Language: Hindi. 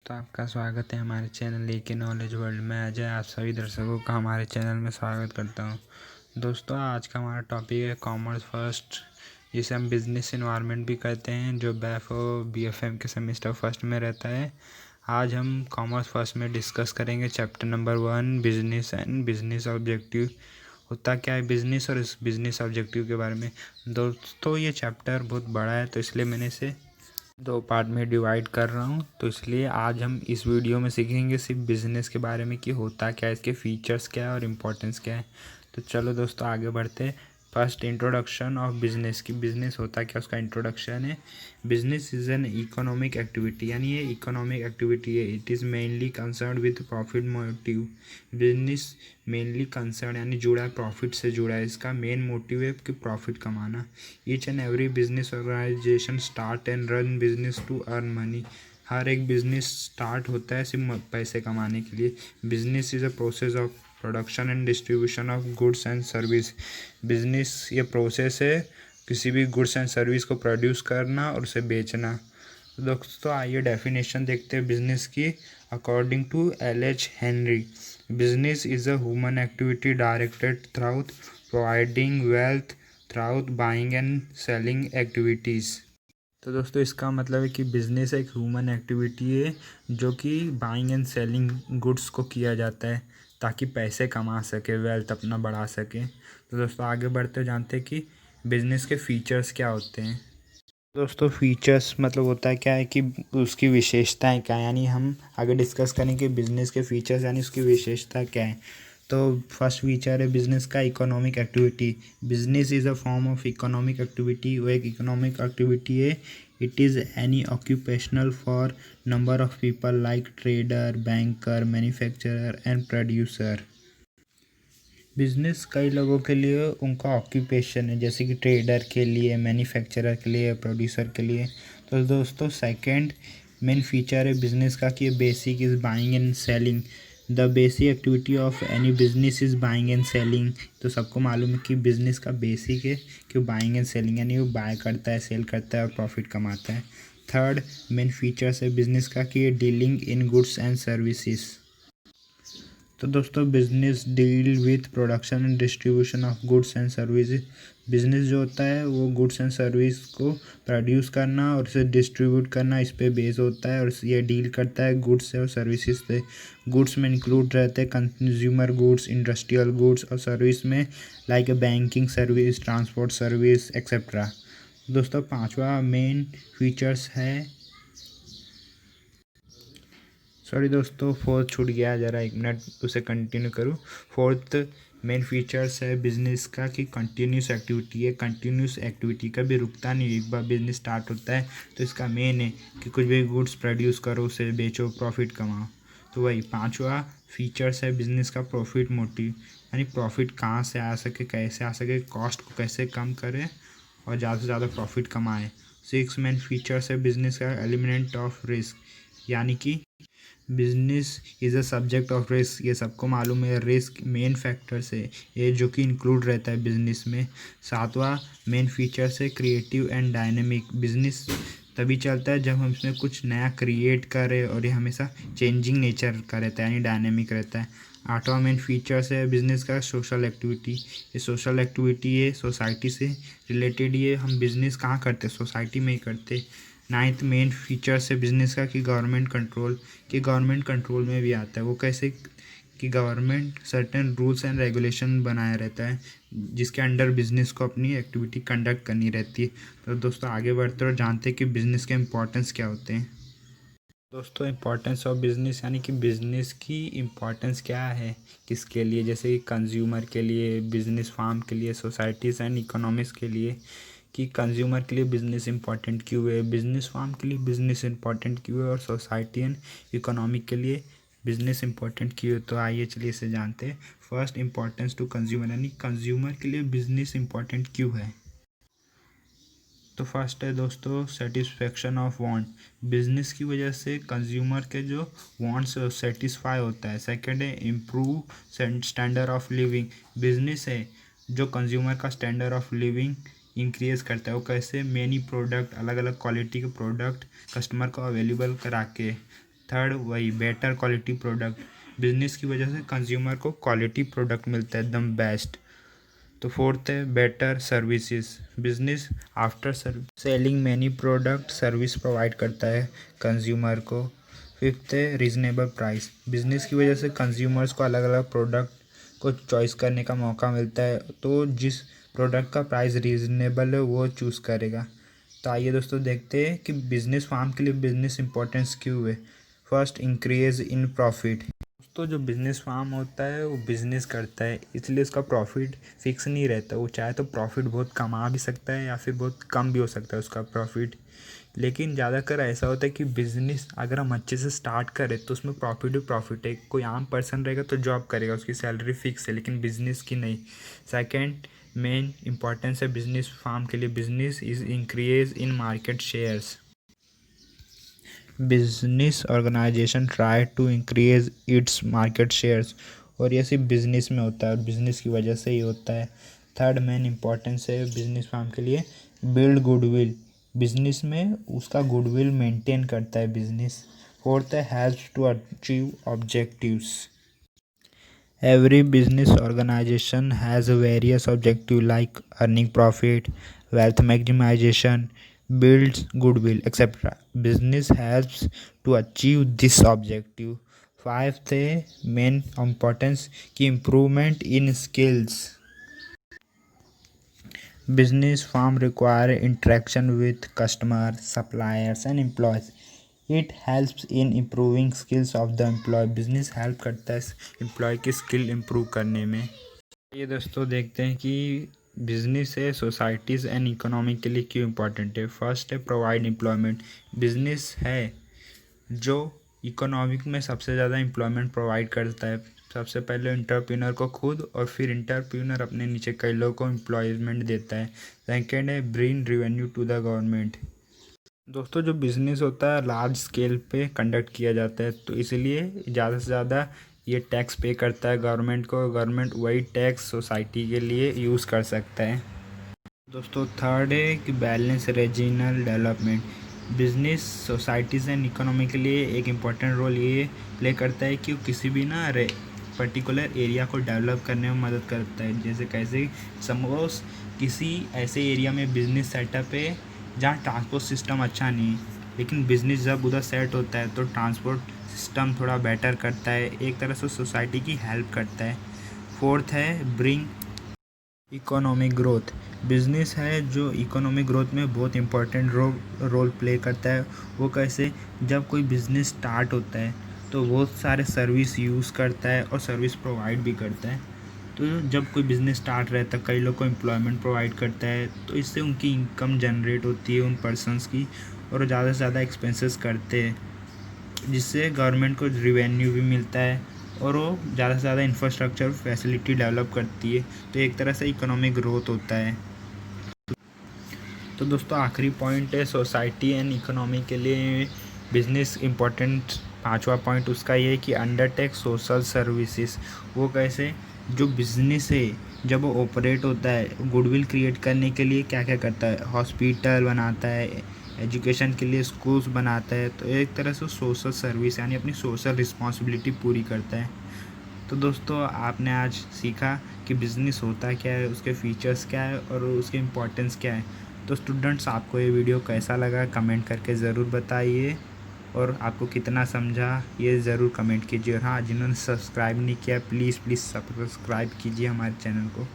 दोस्तों, आपका स्वागत है हमारे चैनल ए के नॉलेज वर्ल्ड में। अजय आप सभी दर्शकों का हमारे चैनल में स्वागत करता हूं। दोस्तों, आज का हमारा टॉपिक है कॉमर्स फर्स्ट, जिसे हम बिजनेस एनवायरनमेंट भी कहते हैं, जो BAF और BFM के सेमेस्टर फर्स्ट में रहता है। आज हम कॉमर्स फर्स्ट में डिस्कस करेंगे chapter number 1, business and business objective. होता क्या है बिजनेस और इस बिजनेस ऑब्जेक्टिव के बारे में। दोस्तों, ये चैप्टर बहुत बड़ा है, तो इसलिए मैंने इसे 2 पार्ट में डिवाइड कर रहा हूँ। तो इसलिए आज हम इस वीडियो में सीखेंगे सिर्फ बिज़नेस के बारे में कि होता क्या है, इसके फीचर्स क्या है और इम्पोर्टेंस क्या है। तो चलो दोस्तों, आगे बढ़ते हैं। First, introduction of business. की बिजनेस होता क्या, उसका इंट्रोडक्शन है। Business is an economic activity, यानी ये इकोनॉमिक एक्टिविटी है। It is mainly concern with profit motive. Business mainly concern यानी जुड़ा है, प्रॉफिट से जुड़ा है। इसका मेन मोटिव है कि प्रॉफिट कमाना। Each and every business organisation start and run business to earn money. हर एक बिजनेस स्टार्ट होता है सिर्फ पैसे कमाने के लिए। Business is a process of production and distribution of goods and service. Business ये प्रोसेस है किसी भी गुड्स एंड सर्विस को प्रोड्यूस करना और उसे बेचना। तो दोस्तों, आइए डेफिनेशन देखते हैं बिजनेस की। According to LH Henry, business is a human activity directed through providing wealth through buying and selling activities. तो दोस्तों, इसका मतलब है कि बिज़नेस एक ह्यूमन एक्टिविटी है जो कि बाइंग एंड सेलिंग गुड्स को किया जाता है ताकि पैसे कमा सके, वेल्थ अपना बढ़ा सके। तो दोस्तों, आगे बढ़ते जानते हैं कि बिज़नेस के फीचर्स क्या होते हैं। दोस्तों, फीचर्स मतलब होता है क्या है कि उसकी विशेषताएं क्या है, यानी हम आगे डिस्कस करेंगे बिज़नेस के फीचर्स यानी उसकी विशेषता क्या है। तो फर्स्ट फीचर है बिज़नेस का economic activity. Business is a form of economic activity. वो एक इकोनॉमिक एक्टिविटी है। It is any occupational for number of people like trader, banker, manufacturer and producer. Business कई लोगों के लिए उनका ऑक्यूपेशन है, जैसे कि ट्रेडर के लिए, मैन्युफैक्चरर के लिए, प्रोड्यूसर के लिए। तो दोस्तों, सेकंड मेन फीचर है बिजनेस का कि basic is buying and selling. The basic activity of any business is buying and selling. तो सबको मालूम है कि बिजनेस का बेसिक है कि बाइंग एंड सेलिंग, यानी वो बाय करता है, सेल करता है और प्रॉफिट कमाता है। थर्ड मेन फीचर्स है बिजनेस का कि dealing in goods and services. तो दोस्तों, business deal with production and distribution of goods and services. Business जो होता है वो गुड्स एंड सर्विस को प्रोड्यूस करना और उसे डिस्ट्रीब्यूट करना, इस पे बेस होता है। और ये डील करता है गुड्स से और सर्विसेज से। गुड्स में इंक्लूड रहते हैं कंज्यूमर गुड्स, इंडस्ट्रियल गुड्स, और सर्विस में like banking service, transport service etcetera. दोस्तों, पांचवा मेन फीचर्स है, सॉरी दोस्तों, फोर्थ छूट गया, ज़रा 1 मिनट उसे कंटिन्यू करूँ। फोर्थ मेन फीचर्स है बिजनेस का कि कंटिन्यूस एक्टिविटी है। कंटिन्यूस एक्टिविटी कभी रुकता नहीं। एक बार बिजनेस स्टार्ट होता है तो इसका मेन है कि कुछ भी गुड्स प्रोड्यूस करो, उसे बेचो, प्रॉफिट कमाओ। तो वही पांचवा फीचर्स है बिजनेस का प्रॉफिट मोटिव, यानी प्रॉफिट कहाँ से आ सके, कैसे आ सके, कॉस्ट को कैसे कम करे और ज़्यादा से ज़्यादा प्रॉफिट कमाए। 6 मेन फीचर्स है बिजनेस का एलिमिनेट ऑफ रिस्क, यानी कि business is a subject of risk. ये सबको मालूम है, रिस्क मेन फैक्टर्स है ये जो कि इंक्लूड रहता है बिजनेस में। सातवां मेन फीचर्स है क्रिएटिव एंड डायनेमिक। बिजनेस तभी चलता है जब हम इसमें कुछ नया क्रिएट करें और ये हमेशा चेंजिंग नेचर का रहता है, यानी डायनेमिक रहता है। आठवां मेन फीचर्स है बिजनेस का सोशल एक्टिविटी। ये सोशल एक्टिविटी है, सोसाइटी से रिलेटेड। ये हम बिजनेस कहाँ करते हैं, सोसाइटी में ही करते। नाइन्थ मेन फीचर्स है बिजनेस का कि गवर्नमेंट कंट्रोल, कि गवर्नमेंट कंट्रोल में भी आता है। वो कैसे कि government certain rules and regulation बनाया रहता है जिसके अंडर बिजनेस को अपनी एक्टिविटी कंडक्ट करनी रहती है। तो दोस्तों, आगे बढ़ते और जानते हैं कि बिजनेस के इंपॉर्टेंस क्या होते हैं। दोस्तों, इम्पोर्टेंस ऑफ बिजनेस यानी कि बिजनेस की इम्पोर्टेंस क्या है किसके लिए, जैसे कि कंज्यूमर के लिए, बिजनेस फार्म के लिए, सोसाइटीज़ एंड इकोनॉमिक्स के लिए। कि कंज्यूमर के लिए बिजनेस इंपॉर्टेंट क्यों है, बिजनेस फार्म के लिए बिजनेस इंपॉर्टेंट क्यों है, और सोसाइटी एंड इकोनॉमिक के लिए बिजनेस इंपॉर्टेंट क्यों है। तो आइए चलिए इसे जानते हैं। फर्स्ट, इंपॉर्टेंस टू कंज्यूमर, यानी कंज्यूमर के लिए बिजनेस इंपॉर्टेंट क्यों है। तो फर्स्ट है दोस्तों, सेटिस्फेक्शन ऑफ वांट। बिजनेस की वजह से कंज्यूमर के जो वांट्स सेटिस्फाई होता है। सेकंड है improve standard of living. Business है जो कंज्यूमर का स्टैंडर्ड ऑफ लिविंग इंक्रीज करता है। वो कैसे, मेनी प्रोडक्ट, अलग अलग क्वालिटी के प्रोडक्ट कस्टमर को अवेलेबल करा के। थर्ड वही बेटर क्वालिटी प्रोडक्ट, बिजनेस की वजह से कंज्यूमर को क्वालिटी प्रोडक्ट मिलता है एकदम बेस्ट। तो फोर्थ है better services, business after selling many product service provide करता है कंज्यूमर को। फिफ्थ है रीजनेबल प्राइस, बिजनेस की वजह से कंज्यूमर्स को अलग अलग प्रोडक्ट को चॉइस करने का मौका मिलता है, तो जिस प्रोडक्ट का प्राइस रीजनेबल है वो चूज़ करेगा। तो आइए दोस्तों देखते हैं कि बिजनेस फार्म के लिए बिजनेस इंपॉर्टेंस क्यों है। First, increase in profit. दोस्तों जो बिजनेस फार्म होता है वो बिजनेस करता है, इसलिए उसका प्रॉफिट फिक्स नहीं रहता। वो चाहे तो प्रॉफिट बहुत कमा भी सकता है या फिर बहुत कम भी हो सकता है उसका प्रॉफिट। लेकिन ज़्यादातर ऐसा होता है कि बिज़नेस अगर हम अच्छे से स्टार्ट करें तो उसमें प्रॉफिट ही प्रॉफिट है। कोई आम पर्सन रहेगा तो जॉब करेगा, उसकी सैलरी फिक्स है, लेकिन बिजनेस की नहीं। सेकंड मेन इंपॉर्टेंस है बिजनेस फार्म के लिए, business is increase in market shares. Business organization try to increase its market shares, और ये सिर्फ बिजनेस में होता है और बिजनेस की वजह से ही होता है। थर्ड मेन इंपॉर्टेंस है बिजनेस फार्म के लिए, बिल्ड गुडविल, बिजनेस में उसका गुडविल मेंटेन करता है बिजनेस। फोर्थ है helps to achieve objectives. Every business organization has a various objective like earning profit, wealth maximization, builds goodwill, etc. Business helps to achieve this objective. Fifth है main importance की improvement in skills. Business firm require interaction with customers, suppliers and employees. It helps in improving skills of the employee. Business help करता है एम्प्लॉय की स्किल इम्प्रूव करने में। ये दोस्तों देखते हैं कि बिजनेस है सोसाइटीज़ एंड इकोनॉमी के लिए क्यों इम्पोर्टेंट है। फर्स्ट है प्रोवाइड एम्प्लॉयमेंट, बिजनेस है जो इकोनॉमिक में सबसे ज़्यादा एम्प्लॉयमेंट प्रोवाइड करता है। सबसे पहले इंटरप्रेन्योर को खुद और फिर इंटरप्रेन्योर अपने नीचे कई लोगों को एम्प्लॉयमेंट देता है। सेकेंड है bring revenue to the government. दोस्तों जो बिज़नेस होता है लार्ज स्केल पे कंडक्ट किया जाता है, तो इसलिए ज़्यादा से ज़्यादा ये टैक्स पे करता है गवर्नमेंट को। गवर्नमेंट वही टैक्स सोसाइटी के लिए यूज़ कर सकता है। दोस्तों थर्ड है कि balance regional development, business societies and economy के लिए एक इम्पॉर्टेंट रोल ये प्ले करता है कि किसी भी ना पर्टिकुलर एरिया को डेवलप करने में मदद करता है। जैसे कैसे सपोज किसी ऐसे एरिया में बिजनेस सेटअप है जहाँ ट्रांसपोर्ट सिस्टम अच्छा नहीं है, लेकिन बिजनेस जब उधर सेट होता है तो ट्रांसपोर्ट सिस्टम थोड़ा बेटर करता है, एक तरह से सोसाइटी की हेल्प करता है। फोर्थ है ब्रिंग इकोनॉमिक ग्रोथ, बिजनेस है जो इकोनॉमिक ग्रोथ में बहुत इंपॉर्टेंट रोल प्ले करता है। वो कैसे, जब कोई बिज़नेस स्टार्ट होता है तो बहुत सारे सर्विस यूज़ करता है और सर्विस प्रोवाइड भी करता है। तो जब कोई बिज़नेस स्टार्ट रहता है कई लोग को एम्प्लॉयमेंट प्रोवाइड करता है, तो इससे उनकी इनकम जनरेट होती है उन पर्सनस की, और ज़्यादा से ज़्यादा एक्सपेंसेस करते हैं, जिससे गवर्नमेंट को रिवेन्यू भी मिलता है और वो ज़्यादा से ज़्यादा इंफ्रास्ट्रक्चर फैसिलिटी डेवलप करती है। तो एक तरह से इकोनॉमिक ग्रोथ होता है। तो दोस्तों आखिरी पॉइंट है सोसाइटी एंड इकोनॉमी के लिए बिजनेस इम्पोर्टेंट। पांचवा पॉइंट उसका ये है कि अंडरटेक सोशल सर्विसेज। वो कैसे, जो बिजनेस है जब वो ऑपरेट होता है गुडविल क्रिएट करने के लिए क्या क्या करता है, हॉस्पिटल बनाता है, एजुकेशन के लिए स्कूल्स बनाता है, तो एक तरह से सोशल सर्विस यानी अपनी सोशल रिस्पॉन्सिबिलिटी पूरी करता है। तो दोस्तों आपने आज सीखा कि बिज़नेस होता क्या है, उसके फीचर्स क्या है और उसके इम्पोर्टेंस क्या है। तो स्टूडेंट्स आपको ये वीडियो कैसा लगा कमेंट करके ज़रूर बताइए, और आपको कितना समझा ये ज़रूर कमेंट कीजिए। और हाँ, जिन्होंने सब्सक्राइब नहीं किया प्लीज़ सब्सक्राइब कीजिए हमारे चैनल को।